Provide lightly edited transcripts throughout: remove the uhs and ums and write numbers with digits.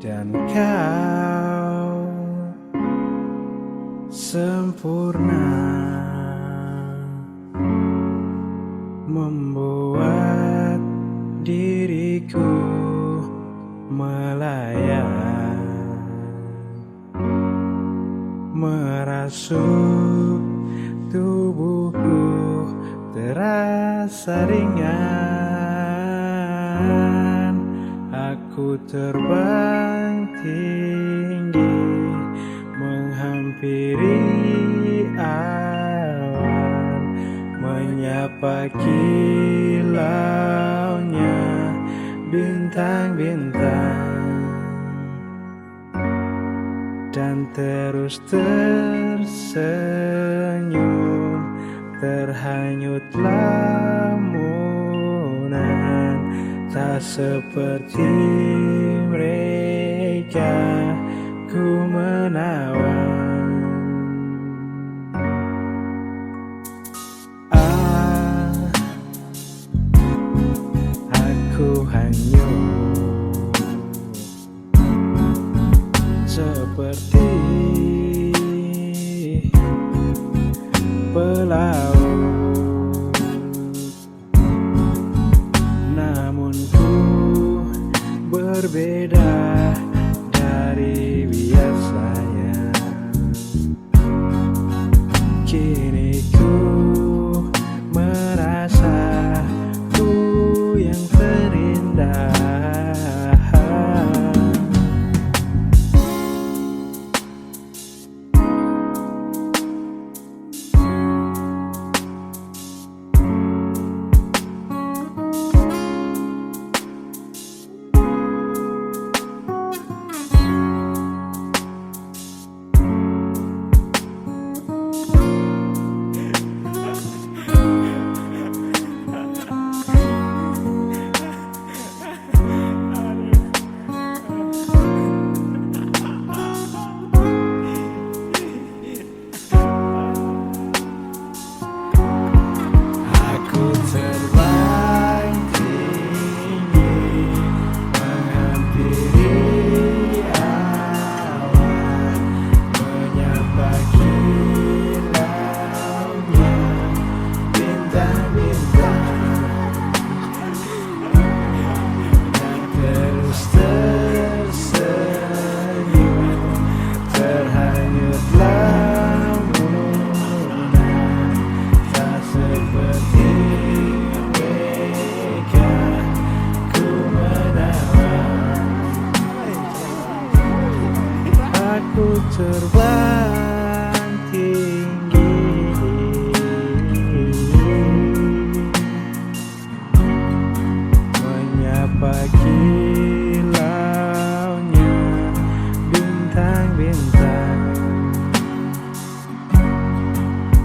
dan kau sempurna, membuat diriku melayang, merasuk tubuhku terasa ringan. Aku terbang tinggi menghampiri awan, menyapa kilaunya bintang-bintang, dan terus tersenyum terhanyut lamunan. Tak seperti mereka ku menawan. Aku hanyut seperti pelaut, namun ku berbeda dari biasanya. Kini ku merasa ku yang terindah. Terbang tinggi menghampiri awan, menyapa kilaunya bintang-bintang, dan terus tersenyum terhanyut lamunan. Tak seperti aku terbang tinggi menyapa kilaunya bintang-bintang,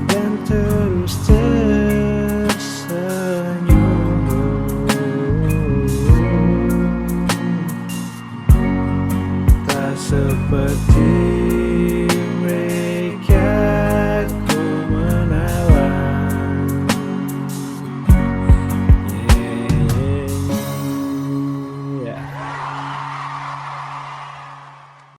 dan terus tersenyum tak seperti